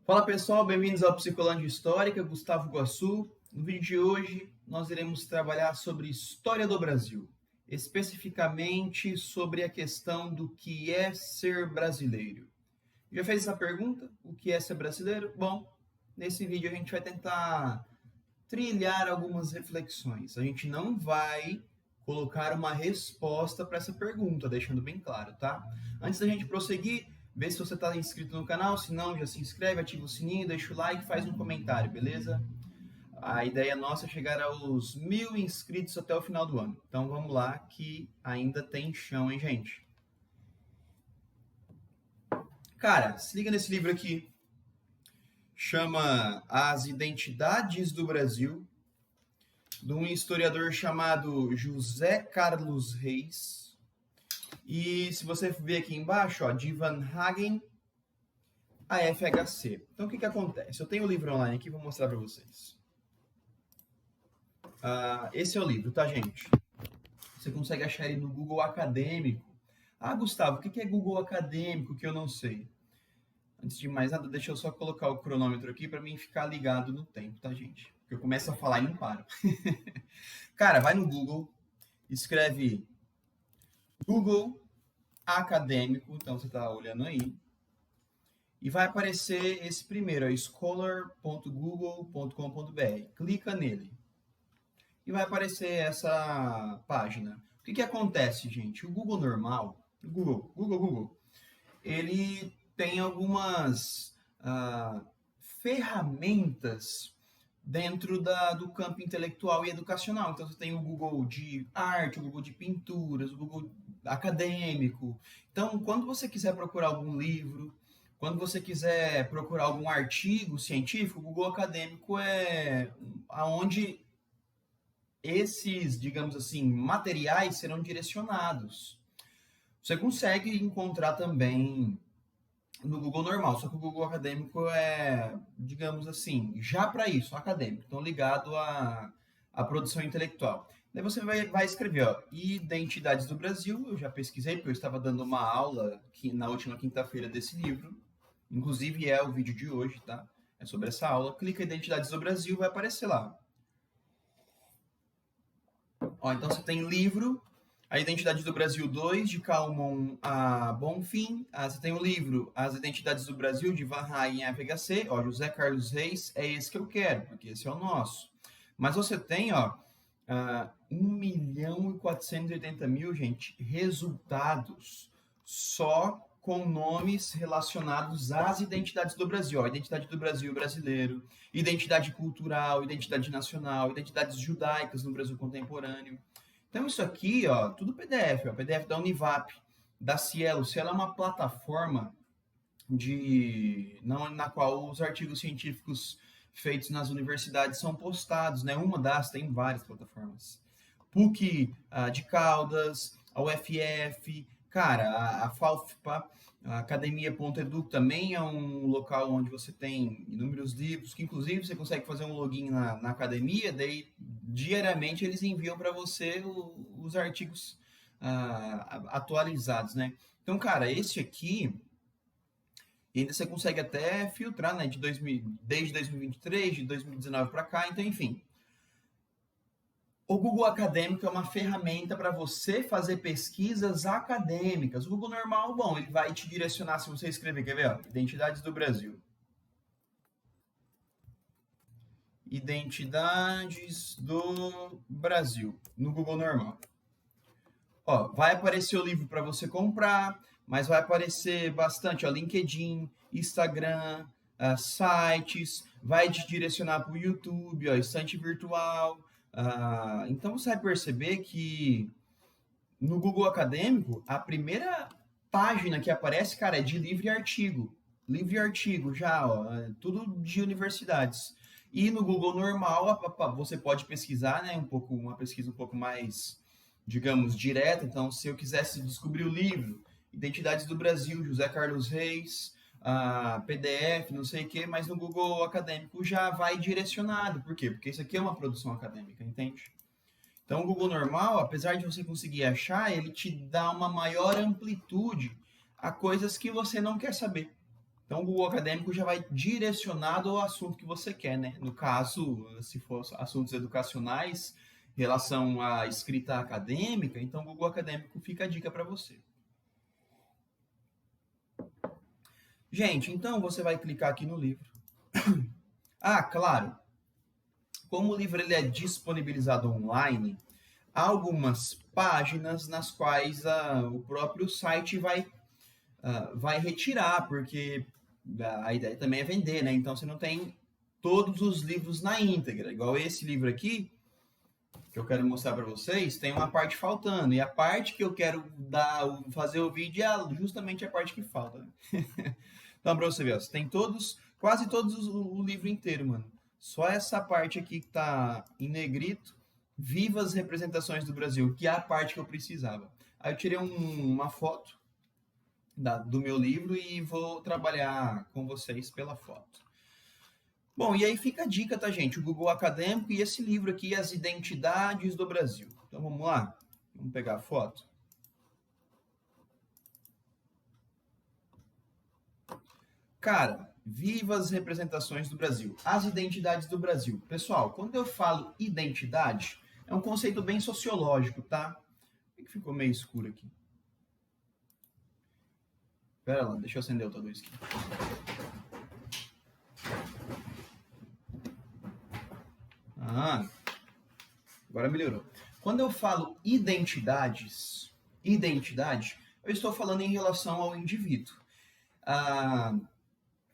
Fala pessoal, bem-vindos ao Psicolândia Histórica, Gustavo Guassu. No vídeo de hoje nós iremos trabalhar sobre história do Brasil, especificamente sobre a questão do que é ser brasileiro. Já fez essa pergunta? O que é ser brasileiro? Bom, nesse vídeo a gente vai tentar trilhar algumas reflexões. A gente não vai colocar uma resposta para essa pergunta, deixando bem claro, tá? Antes da gente prosseguir, vê se você está inscrito no canal, se não, já se inscreve, ativa o sininho, deixa o like, faz um comentário, beleza? A ideia nossa é chegar aos 1.000 inscritos até o final do ano. Então vamos lá, que ainda tem chão, hein, gente? Cara, se liga nesse livro aqui. Chama As Identidades do Brasil, de um historiador chamado José Carlos Reis. E se você ver aqui embaixo, ó, de Van Hagen a FHC. Então, o que acontece? Eu tenho o livro online aqui, vou mostrar para vocês. Esse é o livro, tá, gente? Você consegue achar ele no Google Acadêmico. Ah, Gustavo, o que é Google Acadêmico que eu não sei? Antes de mais nada, deixa eu só colocar o cronômetro aqui para mim ficar ligado no tempo, tá, gente? Porque eu começo a falar e não paro. Cara, vai no Google, escreve Google Acadêmico, então você tá olhando aí, e vai aparecer esse primeiro, scholar.google.com.br. Clica nele. E vai aparecer essa página. O que acontece, gente? O Google normal, Google, ele tem algumas ferramentas dentro do campo intelectual e educacional. Então, você tem o Google de arte, o Google de pinturas, o Google acadêmico. Então, quando você quiser procurar algum livro, quando você quiser procurar algum artigo científico, o Google Acadêmico é aonde esses, digamos assim, materiais serão direcionados. Você consegue encontrar também no Google normal, só que o Google Acadêmico é, digamos assim, já para isso, acadêmico, então ligado à produção intelectual. Daí você vai escrever, ó, Identidades do Brasil, eu já pesquisei, porque eu estava dando uma aula na última quinta-feira desse livro, inclusive é o vídeo de hoje, tá? É sobre essa aula. Clica em Identidades do Brasil, vai aparecer lá. Ó, então você tem livro, A Identidade do Brasil 2, de Calmon a Bonfim. Você tem o livro As Identidades do Brasil, de Van Hagen a FHC. Ó, José Carlos Reis, é esse que eu quero, porque esse é o nosso. Mas você tem, ó, 1.480.000, gente, resultados só com nomes relacionados às identidades do Brasil. Ó, identidade do Brasil brasileiro, identidade cultural, identidade nacional, identidades judaicas no Brasil contemporâneo. Então, isso aqui, ó, tudo PDF, ó, PDF da Univap, da Cielo. Cielo é uma plataforma na qual os artigos científicos feitos nas universidades são postados, né? Uma das, tem várias plataformas. PUC de Caldas, a UFF, cara, a FAUFPA, a Academia.edu também é um local onde você tem inúmeros livros, que inclusive você consegue fazer um login na academia, daí diariamente eles enviam para você os artigos atualizados, né? Então, cara, esse aqui, ainda você consegue até filtrar, né, desde 2023, de 2019 para cá, então, enfim. O Google Acadêmico é uma ferramenta para você fazer pesquisas acadêmicas. O Google normal, bom, ele vai te direcionar se você escrever, quer ver? Ó, Identidades do Brasil. Identidades do Brasil, no Google normal. Ó, vai aparecer o livro para você comprar, mas vai aparecer bastante, ó, LinkedIn, Instagram, sites, vai te direcionar para o YouTube, ó, estante virtual. Então você vai perceber que no Google Acadêmico, a primeira página que aparece, cara, é de livro e artigo. Livro e artigo, já, ó, tudo de universidades. E no Google normal, você pode pesquisar, né, uma pesquisa um pouco mais, digamos, direta. Então, se eu quisesse descobrir o livro, Identidades do Brasil, José Carlos Reis, PDF, não sei o quê, mas no Google Acadêmico já vai direcionado. Por quê? Porque isso aqui é uma produção acadêmica, entende? Então, o Google normal, apesar de você conseguir achar, ele te dá uma maior amplitude a coisas que você não quer saber. Então, o Google Acadêmico já vai direcionado ao assunto que você quer, né? No caso, se for assuntos educacionais, em relação à escrita acadêmica, então o Google Acadêmico fica a dica para você. Gente, então você vai clicar aqui no livro. Ah, claro, como o livro ele é disponibilizado online, há algumas páginas nas quais o próprio site vai retirar, porque a ideia também é vender, né? Então você não tem todos os livros na íntegra. Igual esse livro aqui, que eu quero mostrar para vocês, tem uma parte faltando. E a parte que eu quero fazer o vídeo é justamente a parte que falta. Né? Então, para você ver, ó, você tem quase todos o livro inteiro, mano. Só essa parte aqui que tá em negrito, vivas representações do Brasil, que é a parte que eu precisava. Aí eu tirei uma foto do meu livro e vou trabalhar com vocês pela foto. Bom, e aí fica a dica, tá, gente? O Google Acadêmico e esse livro aqui, As Identidades do Brasil. Então vamos lá? Vamos pegar a foto. Cara, vivas representações do Brasil. As identidades do Brasil. Pessoal, quando eu falo identidade, é um conceito bem sociológico, tá? Por que ficou meio escuro aqui? Pera lá, deixa eu acender outra luz aqui. Ah, agora melhorou. Quando eu falo identidade, eu estou falando em relação ao indivíduo.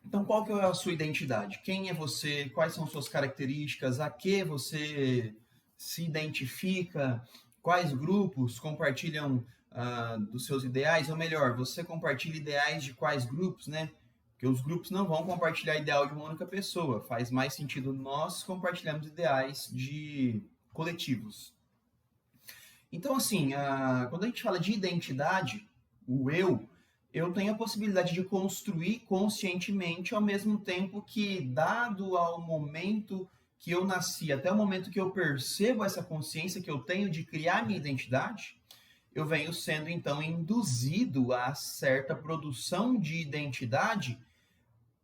Então, qual que é a sua identidade? Quem é você? Quais são suas características? A que você se identifica? Quais grupos compartilham dos seus ideais? Ou melhor, você compartilha ideais de quais grupos, né? Porque os grupos não vão compartilhar ideal de uma única pessoa. Faz mais sentido nós compartilharmos ideais de coletivos. Então, assim, quando a gente fala de identidade, o eu tenho a possibilidade de construir conscientemente ao mesmo tempo que, dado ao momento que eu nasci, até o momento que eu percebo essa consciência que eu tenho de criar minha identidade, eu venho sendo, então, induzido a certa produção de identidade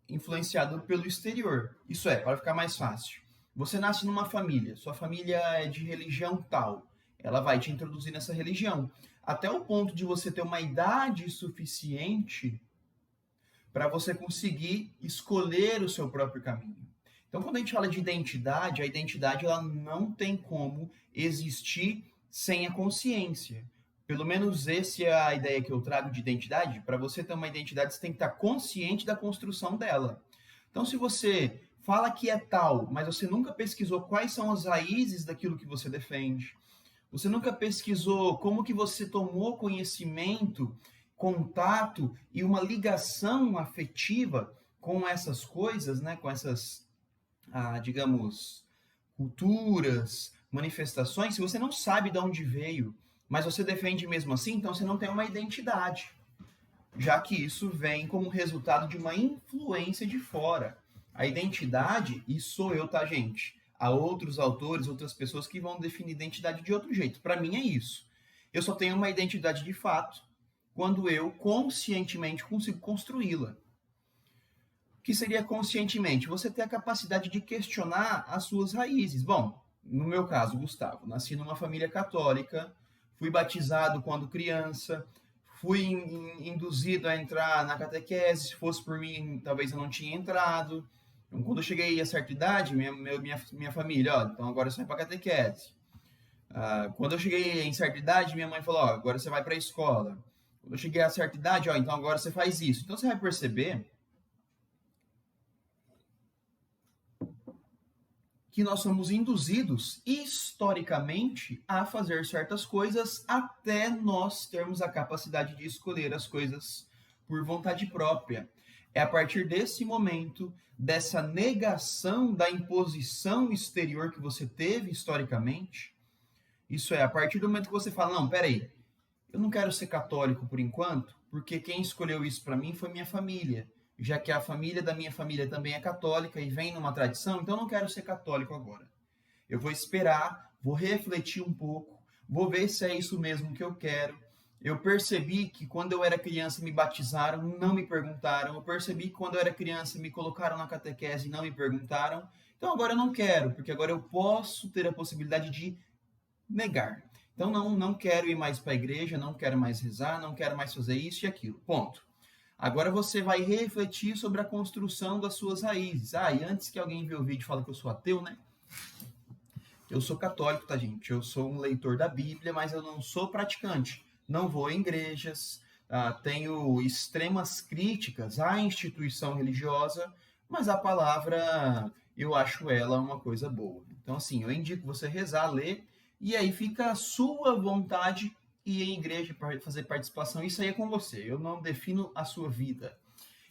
influenciado pelo exterior. Isso é, para ficar mais fácil. Você nasce numa família, sua família é de religião tal, ela vai te introduzir nessa religião, até o ponto de você ter uma idade suficiente para você conseguir escolher o seu próprio caminho. Então, quando a gente fala de identidade, a identidade ela não tem como existir sem a consciência. Pelo menos essa é a ideia que eu trago de identidade. Para você ter uma identidade, você tem que estar consciente da construção dela. Então, se você fala que é tal, mas você nunca pesquisou quais são as raízes daquilo que você defende, você nunca pesquisou como que você tomou conhecimento, contato e uma ligação afetiva com essas coisas, né? Com essas, digamos, culturas, manifestações, se você não sabe de onde veio, mas você defende mesmo assim, então você não tem uma identidade, já que isso vem como resultado de uma influência de fora. A identidade, e sou eu, tá, gente? Há outros autores, outras pessoas que vão definir identidade de outro jeito. Para mim é isso. Eu só tenho uma identidade de fato quando eu conscientemente consigo construí-la. O que seria conscientemente? Você ter a capacidade de questionar as suas raízes. Bom, no meu caso, Gustavo, nasci numa família católica, fui batizado quando criança, fui induzido a entrar na catequese, se fosse por mim, talvez eu não tinha entrado. Então, quando eu cheguei a certa idade, minha família, ó, então agora você vai para a catequese. Quando eu cheguei em certa idade, minha mãe falou, ó, agora você vai para a escola. Quando eu cheguei a certa idade, ó, então agora você faz isso. Então você vai perceber que nós somos induzidos historicamente a fazer certas coisas até nós termos a capacidade de escolher as coisas por vontade própria. É a partir desse momento, dessa negação da imposição exterior que você teve historicamente, isso é, a partir do momento que você fala, não, peraí, eu não quero ser católico por enquanto, porque quem escolheu isso para mim foi minha família, já que a família da minha família também é católica e vem numa tradição, então eu não quero ser católico agora. Eu vou esperar, vou refletir um pouco, vou ver se é isso mesmo que eu quero. Eu percebi que quando eu era criança me batizaram, não me perguntaram. Eu percebi que quando eu era criança me colocaram na catequese e não me perguntaram. Então agora eu não quero, porque agora eu posso ter a possibilidade de negar. Então não quero ir mais para a igreja, não quero mais rezar, não quero mais fazer isso e aquilo. Ponto. Agora você vai refletir sobre a construção das suas raízes. E antes que alguém vê o vídeo e fale que eu sou ateu, né? Eu sou católico, tá, gente? Eu sou um leitor da Bíblia, mas eu não sou praticante. Não vou em igrejas, tenho extremas críticas à instituição religiosa, mas a palavra, eu acho ela uma coisa boa. Então, assim, eu indico você rezar, ler, e aí fica a sua vontade ir em igreja para fazer participação. Isso aí é com você, eu não defino a sua vida.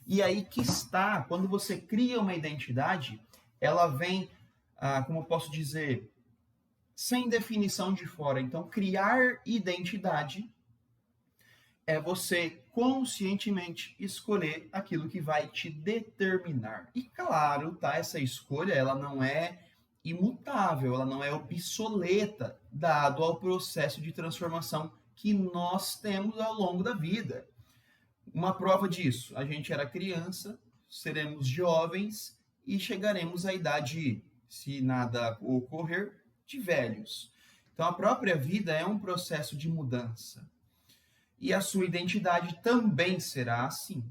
E aí que está, quando você cria uma identidade, ela vem, como eu posso dizer, sem definição de fora. Então, criar identidade é você conscientemente escolher aquilo que vai te determinar. E claro, tá, essa escolha, ela não é imutável, ela não é obsoleta, dado ao processo de transformação que nós temos ao longo da vida. Uma prova disso, a gente era criança, seremos jovens e chegaremos à idade, se nada ocorrer, de velhos. Então a própria vida é um processo de mudança. E a sua identidade também será assim.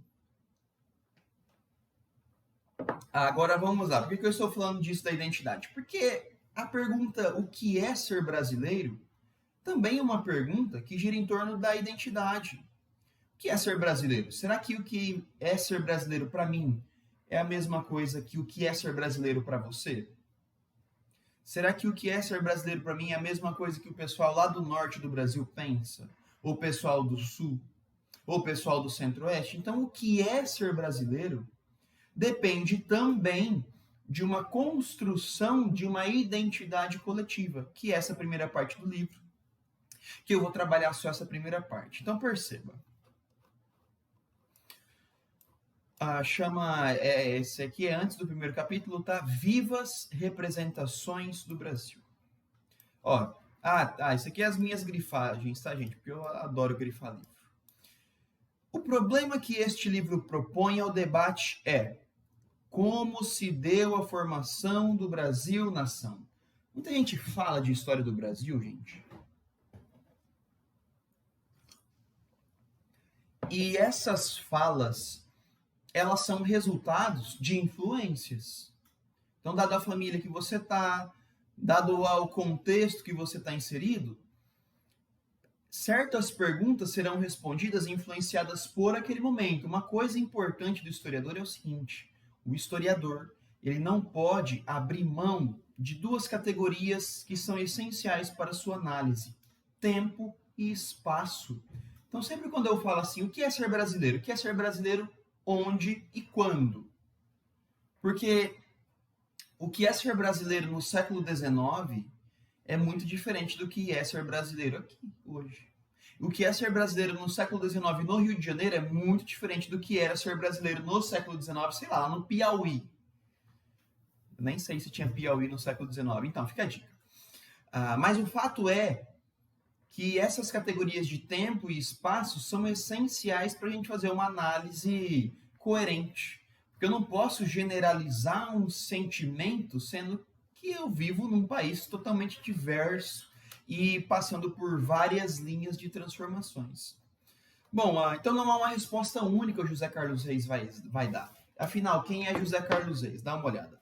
Agora vamos lá. Por que eu estou falando disso da identidade? Porque a pergunta o que é ser brasileiro também é uma pergunta que gira em torno da identidade. O que é ser brasileiro? Será que o que é ser brasileiro para mim é a mesma coisa que o que é ser brasileiro para você? Será que o que é ser brasileiro para mim é a mesma coisa que o pessoal lá do norte do Brasil pensa? Ou o pessoal do sul? Ou o pessoal do centro-oeste? Então, o que é ser brasileiro depende também de uma construção de uma identidade coletiva, que é essa primeira parte do livro, que eu vou trabalhar só essa primeira parte. Então, perceba. Esse aqui é antes do primeiro capítulo, tá? Vivas representações do Brasil. Isso aqui é as minhas grifagens, tá, gente? Porque eu adoro grifar livro. O problema que este livro propõe ao debate é como se deu a formação do Brasil-nação. Muita gente fala de história do Brasil, gente. E essas falas, elas são resultados de influências. Então, dado a família que você está, dado ao contexto que você está inserido, certas perguntas serão respondidas e influenciadas por aquele momento. Uma coisa importante do historiador é o seguinte: o historiador, ele não pode abrir mão de duas categorias que são essenciais para a sua análise: tempo e espaço. Então, sempre quando eu falo assim, o que é ser brasileiro? O que é ser brasileiro onde e quando? Porque o que é ser brasileiro no século XIX é muito diferente do que é ser brasileiro aqui, hoje. O que é ser brasileiro no século XIX no Rio de Janeiro é muito diferente do que era ser brasileiro no século XIX, sei lá, no Piauí. Eu nem sei se tinha Piauí no século XIX, então fica a dica. Mas o fato é que essas categorias de tempo e espaço são essenciais para a gente fazer uma análise coerente. Porque eu não posso generalizar um sentimento, sendo que eu vivo num país totalmente diverso e passando por várias linhas de transformações. Bom, então não há uma resposta única que o José Carlos Reis vai dar. Afinal, quem é José Carlos Reis? Dá uma olhada.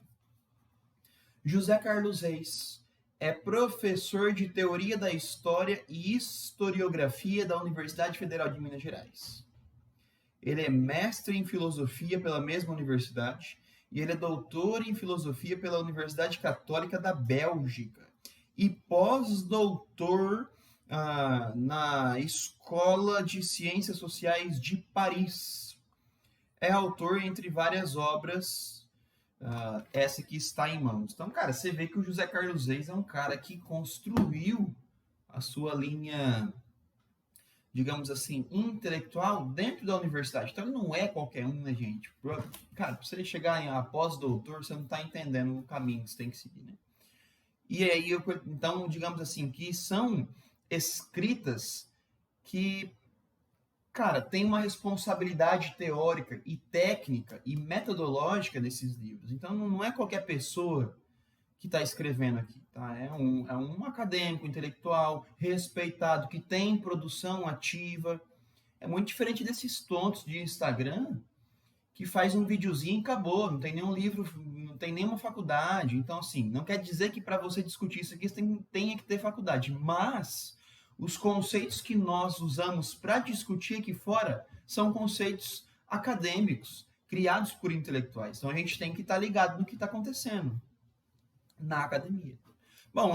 José Carlos Reis é professor de Teoria da História e Historiografia da Universidade Federal de Minas Gerais. Ele é mestre em Filosofia pela mesma universidade e ele é doutor em Filosofia pela Universidade Católica da Bélgica e pós-doutor na Escola de Ciências Sociais de Paris. É autor, entre várias obras, essa que está em mãos. Então, cara, você vê que o José Carlos Reis é um cara que construiu a sua linha, digamos assim, intelectual dentro da universidade. Então, ele não é qualquer um, né, gente? Cara, para você chegar a pós-doutor, você não está entendendo o caminho que você tem que seguir, né? E aí, então, digamos assim, que são escritas que cara, tem uma responsabilidade teórica e técnica e metodológica desses livros. Então, não é qualquer pessoa que está escrevendo aqui, tá? É um acadêmico, intelectual, respeitado, que tem produção ativa. É muito diferente desses tontos de Instagram que faz um videozinho e acabou, não tem nenhum livro, não tem nenhuma faculdade. Então, assim, não quer dizer que para você discutir isso aqui você tenha que ter faculdade, mas os conceitos que nós usamos para discutir aqui fora são conceitos acadêmicos, criados por intelectuais. Então, a gente tem que estar ligado no que está acontecendo na academia. Bom,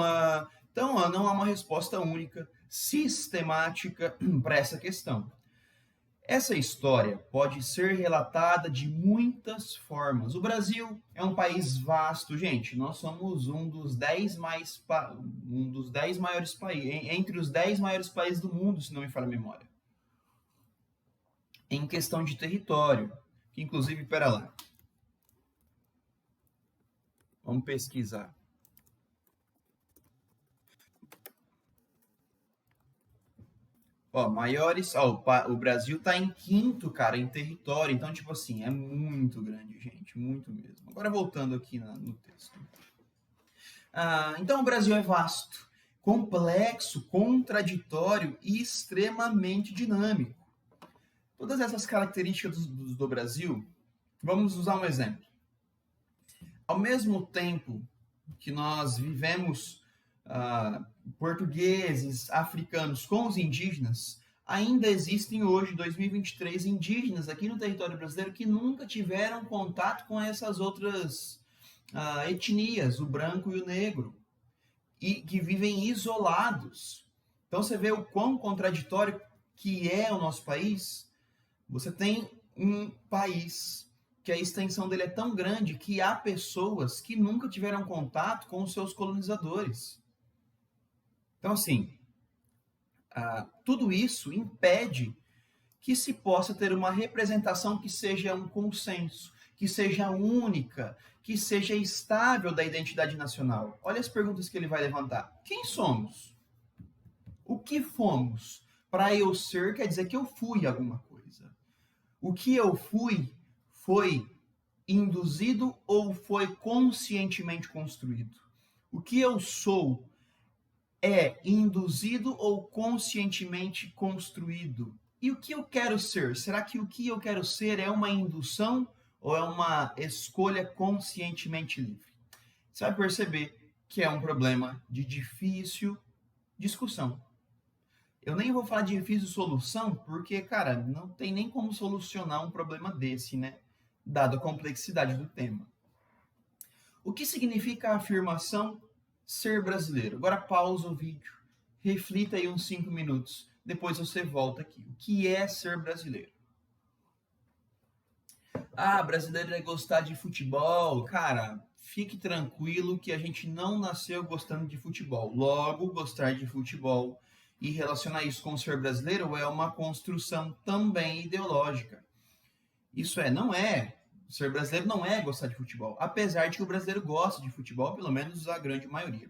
então não há uma resposta única, sistemática para essa questão. Essa história pode ser relatada de muitas formas. O Brasil é um país vasto, gente. Nós somos um dos 10 maiores países, entre os 10 maiores países do mundo, se não me falha a memória. Em questão de território, que inclusive, pera lá. Vamos pesquisar. Ó, maiores. Ó, o Brasil tá em quinto, cara, em território. Então, tipo assim, é muito grande, gente. Muito mesmo. Agora, voltando aqui no texto. Então, o Brasil é vasto, complexo, contraditório e extremamente dinâmico. Todas essas características do Brasil, vamos usar um exemplo. Ao mesmo tempo que nós vivemos portugueses, africanos com os indígenas, ainda existem hoje, 2023, indígenas aqui no território brasileiro que nunca tiveram contato com essas outras etnias, o branco e o negro, e que vivem isolados. Então você vê o quão contraditório que é o nosso país. Você tem um país que a extensão dele é tão grande que há pessoas que nunca tiveram contato com os seus colonizadores. Então, assim, tudo isso impede que se possa ter uma representação que seja um consenso, que seja única, que seja estável da identidade nacional. Olha as perguntas que ele vai levantar. Quem somos? O que fomos? Para eu ser, quer dizer que eu fui alguma coisa. O que eu fui foi induzido ou foi conscientemente construído? O que eu sou é induzido ou conscientemente construído? E o que eu quero ser? Será que o que eu quero ser é uma indução ou é uma escolha conscientemente livre? Você vai perceber que é um problema de difícil discussão. Eu nem vou falar de difícil solução, porque, cara, não tem nem como solucionar um problema desse, né? Dado a complexidade do tema. O que significa a afirmação ser brasileiro? Agora pausa o vídeo, reflita aí uns 5 minutos, depois você volta aqui. O que é ser brasileiro? Brasileiro é gostar de futebol. Cara, fique tranquilo que a gente não nasceu gostando de futebol. Logo, gostar de futebol e relacionar isso com ser brasileiro é uma construção também ideológica. Isso não é. Ser brasileiro não é gostar de futebol, apesar de que o brasileiro gosta de futebol, pelo menos a grande maioria.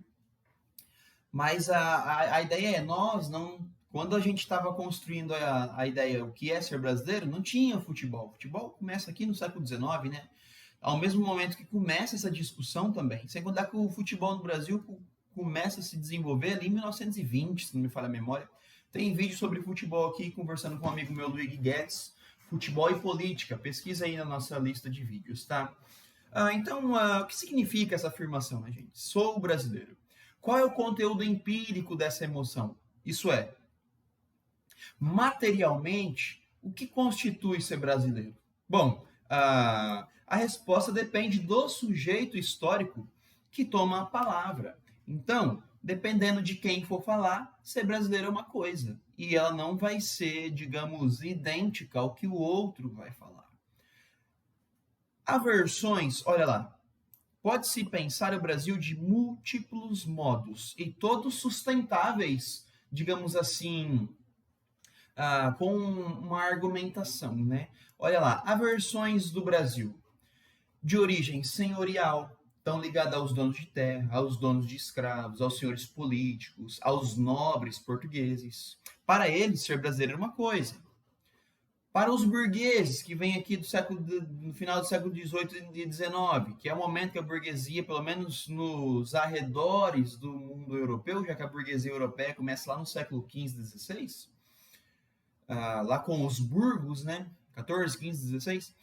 Mas a ideia nós não. Quando a gente estava construindo a ideia, o que é ser brasileiro, não tinha futebol. O futebol começa aqui no século XIX, né? Ao mesmo momento que começa essa discussão também. Sem contar que o futebol no Brasil começa a se desenvolver ali em 1920, se não me falha a memória. Tem vídeo sobre futebol aqui, conversando com um amigo meu, Luigi Guedes. Futebol e política. Pesquisa aí na nossa lista de vídeos, tá? Então, o que significa essa afirmação, né, gente? Sou brasileiro. Qual é o conteúdo empírico dessa emoção? Isso é, materialmente, o que constitui ser brasileiro? Bom, a resposta depende do sujeito histórico que toma a palavra. Então, dependendo de quem for falar, ser brasileiro é uma coisa. E ela não vai ser, digamos, idêntica ao que o outro vai falar. Há versões, olha lá, pode-se pensar o Brasil de múltiplos modos, e todos sustentáveis, digamos assim, com uma argumentação, né? Olha lá, há versões do Brasil de origem senhorial, estão ligadas aos donos de terra, aos donos de escravos, aos senhores políticos, aos nobres portugueses. Para eles, ser brasileiro é uma coisa. Para os burgueses que vêm aqui no final do século XVIII e XIX, que é o momento que a burguesia, pelo menos nos arredores do mundo europeu, já que a burguesia europeia começa lá no século XV, XVI, lá com os burgos, né? 14, 15, 16.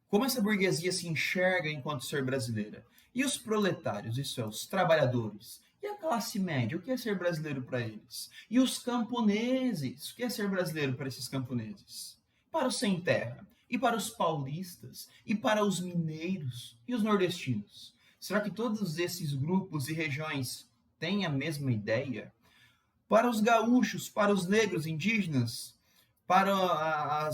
Como essa burguesia se enxerga enquanto ser brasileira? E os proletários, isso é, os trabalhadores? E a classe média, o que é ser brasileiro para eles? E os camponeses, o que é ser brasileiro para esses camponeses? Para os sem terra, e para os paulistas, e para os mineiros, e os nordestinos? Será que todos esses grupos e regiões têm a mesma ideia? Para os gaúchos, para os negros indígenas, para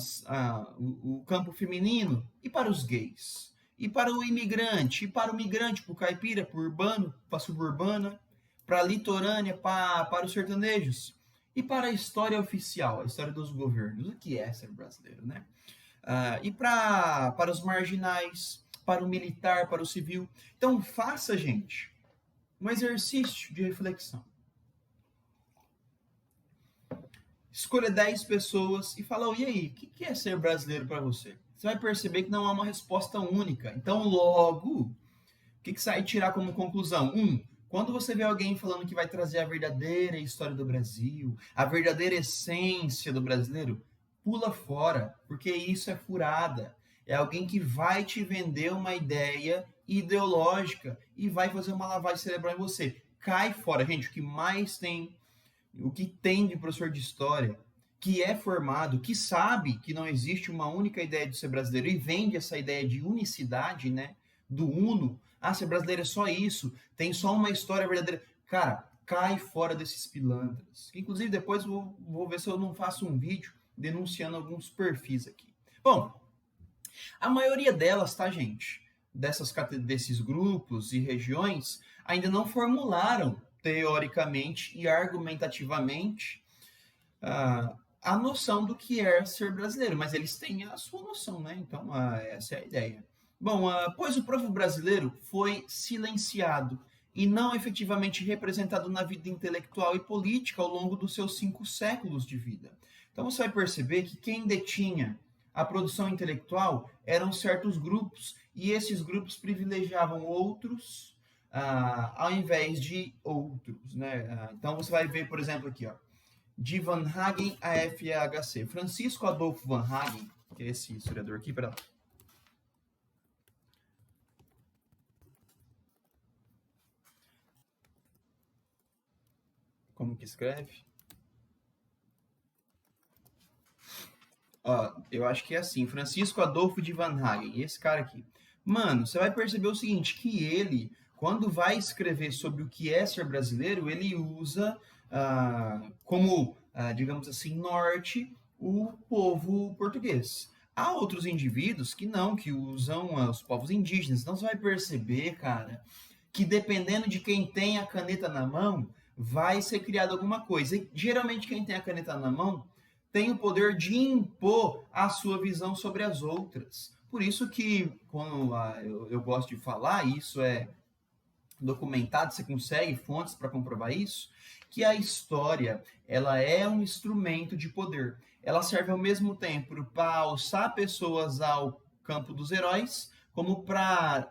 o campo feminino, e para os gays? E para o imigrante, e para o migrante, para o caipira, para o urbano, para a suburbana, para a litorânea, para os sertanejos, e para a história oficial, a história dos governos, o que é ser brasileiro, né? E para os marginais, para o militar, para o civil. Então, faça, gente, um exercício de reflexão. Escolha 10 pessoas e fala, e aí, o que é ser brasileiro para você? Você vai perceber que não há uma resposta única. Então, logo, o que você vai tirar como conclusão? Quando você vê alguém falando que vai trazer a verdadeira história do Brasil, a verdadeira essência do brasileiro, pula fora, porque isso é furada. É alguém que vai te vender uma ideia ideológica e vai fazer uma lavagem cerebral em você. Cai fora, gente. O que tem de professor de história, que é formado, que sabe que não existe uma única ideia de ser brasileiro e vende essa ideia de unicidade, né? Do uno. Ser brasileiro é só isso, tem só uma história verdadeira. Cara, cai fora desses pilantras. Inclusive, depois vou ver se eu não faço um vídeo denunciando alguns perfis aqui. Bom, a maioria delas, tá, gente? Desses grupos e regiões ainda não formularam teoricamente e argumentativamente a noção do que é ser brasileiro, mas eles têm a sua noção, né? Então, essa é a ideia. Bom, pois o povo brasileiro foi silenciado e não efetivamente representado na vida intelectual e política ao longo dos seus 5 séculos de vida. Então, você vai perceber que quem detinha a produção intelectual eram certos grupos, e esses grupos privilegiavam outros ao invés de outros, né? Então você vai ver, por exemplo, aqui, ó, de Van Hagen a FHC. Francisco Adolfo Van Hagen, que é esse historiador aqui, pera lá. Como que escreve? Eu acho que é assim, Francisco Adolfo de Van Hagen, esse cara aqui. Mano, você vai perceber o seguinte, que ele, quando vai escrever sobre o que é ser brasileiro, ele usa como, digamos assim, norte, o povo português. Há outros indivíduos que não, que usam os povos indígenas. Então você vai perceber, cara, que dependendo de quem tem a caneta na mão, vai ser criado alguma coisa. E, geralmente quem tem a caneta na mão tem o poder de impor a sua visão sobre as outras. Por isso que, quando eu gosto de falar, isso é documentado, você consegue fontes para comprovar isso, que a história ela é um instrumento de poder. Ela serve ao mesmo tempo para alçar pessoas ao campo dos heróis, como para,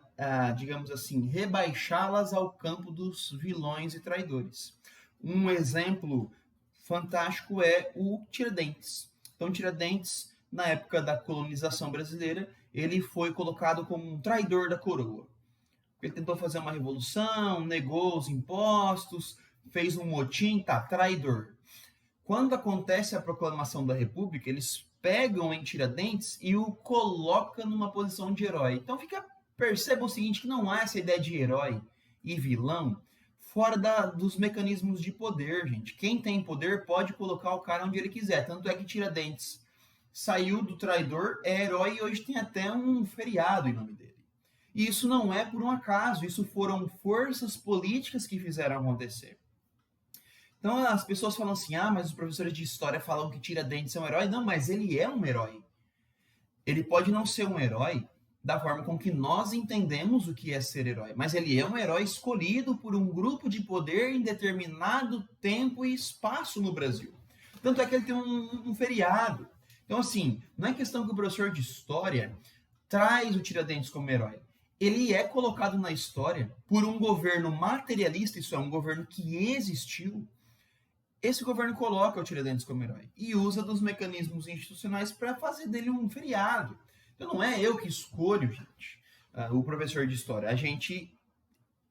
digamos assim, rebaixá-las ao campo dos vilões e traidores. Um exemplo fantástico é o Tiradentes. Então, Tiradentes, na época da colonização brasileira, ele foi colocado como um traidor da coroa. Ele tentou fazer uma revolução, negou os impostos, fez um motim, traidor. Quando acontece a proclamação da República, eles pegam em Tiradentes e o colocam numa posição de herói. Então, perceba o seguinte, que não há essa ideia de herói e vilão fora dos mecanismos de poder, gente. Quem tem poder pode colocar o cara onde ele quiser. Tanto é que Tiradentes saiu do traidor, é herói e hoje tem até um feriado em nome dele. E isso não é por um acaso, isso foram forças políticas que fizeram acontecer. Então as pessoas falam assim, mas os professores de história falam que Tiradentes é um herói. Não, mas ele é um herói. Ele pode não ser um herói da forma com que nós entendemos o que é ser herói, mas ele é um herói escolhido por um grupo de poder em determinado tempo e espaço no Brasil. Tanto é que ele tem um feriado. Então, assim, não é questão que o professor de história traz o Tiradentes como herói. Ele é colocado na história por um governo materialista, isso é, um governo que existiu. Esse governo coloca o Tiradentes como herói e usa dos mecanismos institucionais para fazer dele um feriado. Então não é eu que escolho, gente, o professor de história. A gente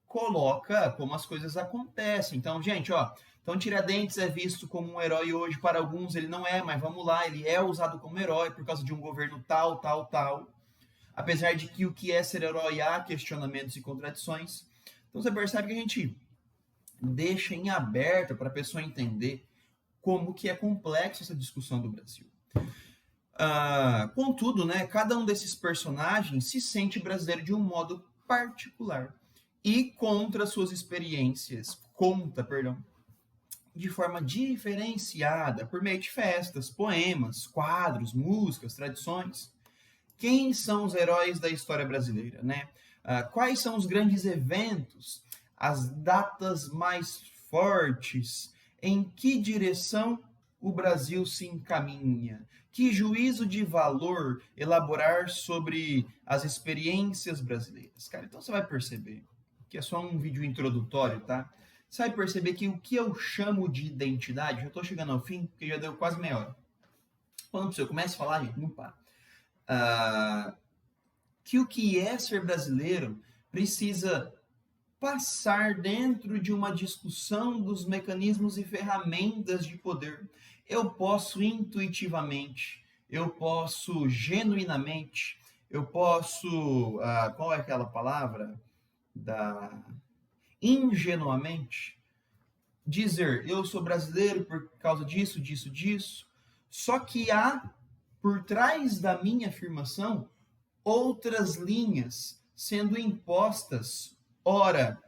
coloca como as coisas acontecem. Então, gente, ó, então Tiradentes é visto como um herói hoje, para alguns ele não é, mas vamos lá, ele é usado como herói por causa de um governo tal, tal, tal. Apesar de que o que é ser herói há questionamentos e contradições. Então você percebe que a gente deixa em aberto para a pessoa entender como que é complexo essa discussão do Brasil. Contudo, né, cada um desses personagens se sente brasileiro de um modo particular e conta suas experiências, de forma diferenciada por meio de festas, poemas, quadros, músicas, tradições. Quem são os heróis da história brasileira, né? Quais são os grandes eventos, as datas mais fortes, em que direção o Brasil se encaminha? Que juízo de valor elaborar sobre as experiências brasileiras? Cara, então você vai perceber que é só um vídeo introdutório, tá? Você vai perceber que o que eu chamo de identidade, já estou chegando ao fim, porque já deu quase meia hora. Quando você começa a falar, gente, não para. Que o que é ser brasileiro precisa passar dentro de uma discussão dos mecanismos e ferramentas de poder. Eu posso intuitivamente, eu posso genuinamente, eu posso, qual é aquela palavra? Ingenuamente, dizer eu sou brasileiro por causa disso, disso, disso. Só que há, por trás da minha afirmação, outras linhas sendo impostas, ora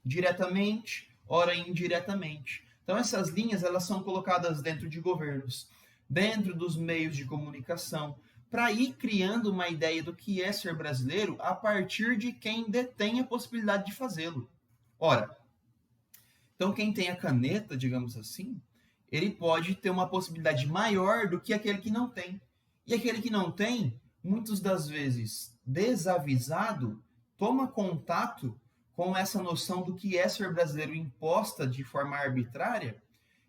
diretamente, ora indiretamente. Então essas linhas elas são colocadas dentro de governos, dentro dos meios de comunicação, para ir criando uma ideia do que é ser brasileiro a partir de quem detém a possibilidade de fazê-lo. Ora, então quem tem a caneta, digamos assim, ele pode ter uma possibilidade maior do que aquele que não tem. E aquele que não tem, muitas das vezes desavisado, toma contato com essa noção do que é ser brasileiro imposta de forma arbitrária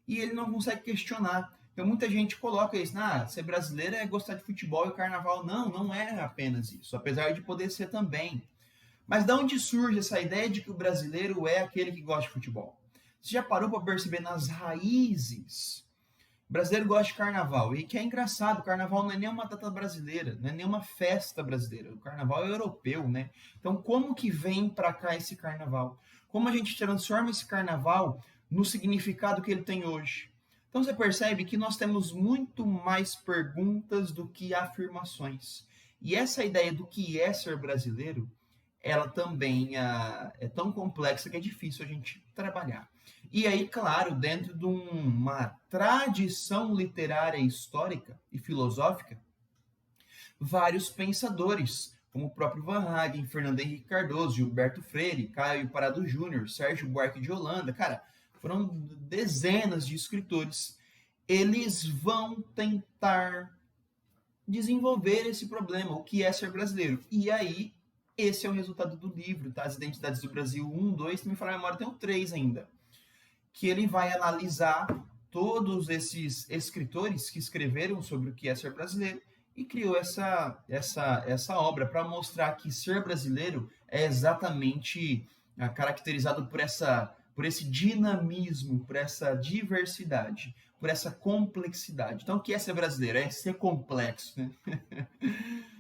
e ele não consegue questionar. Então muita gente coloca isso, ser brasileiro é gostar de futebol e carnaval. Não, não é apenas isso, apesar de poder ser também. Mas de onde surge essa ideia de que o brasileiro é aquele que gosta de futebol? Você já parou para perceber nas raízes? O brasileiro gosta de carnaval, e que é engraçado, o carnaval não é nem uma data brasileira, não é nem uma festa brasileira, o carnaval é europeu, né? Então como que vem para cá esse carnaval? Como a gente transforma esse carnaval no significado que ele tem hoje? Então você percebe que nós temos muito mais perguntas do que afirmações. E essa ideia do que é ser brasileiro, ela também é tão complexa que é difícil a gente trabalhar. E aí, claro, dentro de uma tradição literária, histórica e filosófica, vários pensadores, como o próprio Van Hagen, Fernando Henrique Cardoso, Gilberto Freire, Caio Parado Júnior, Sérgio Buarque de Holanda, cara, foram dezenas de escritores. Eles vão tentar desenvolver esse problema, o que é ser brasileiro. E aí, esse é o resultado do livro, tá? As Identidades do Brasil 1, 2, se me falar a memória, tem o 3 ainda. Que ele vai analisar todos esses escritores que escreveram sobre o que é ser brasileiro e criou essa obra para mostrar que ser brasileiro é exatamente caracterizado por esse dinamismo, por essa diversidade, por essa complexidade. Então, o que é ser brasileiro? É ser complexo, né?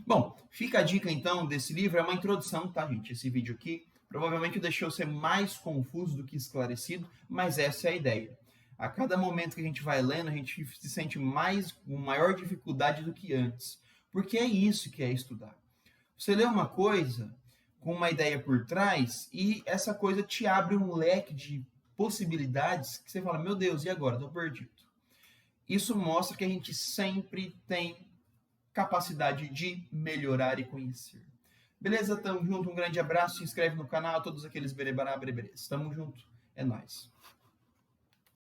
Bom, fica a dica então desse livro, é uma introdução, tá, gente? Esse vídeo aqui. Provavelmente eu deixei você mais confuso do que esclarecido, mas essa é a ideia. A cada momento que a gente vai lendo, a gente se sente com maior dificuldade do que antes. Porque é isso que é estudar. Você lê uma coisa com uma ideia por trás e essa coisa te abre um leque de possibilidades que você fala, meu Deus, e agora? Estou perdido. Isso mostra que a gente sempre tem capacidade de melhorar e conhecer. Beleza? Tamo junto, um grande abraço, se inscreve no canal, todos aqueles berebará, bereberês. Tamo junto, é nóis.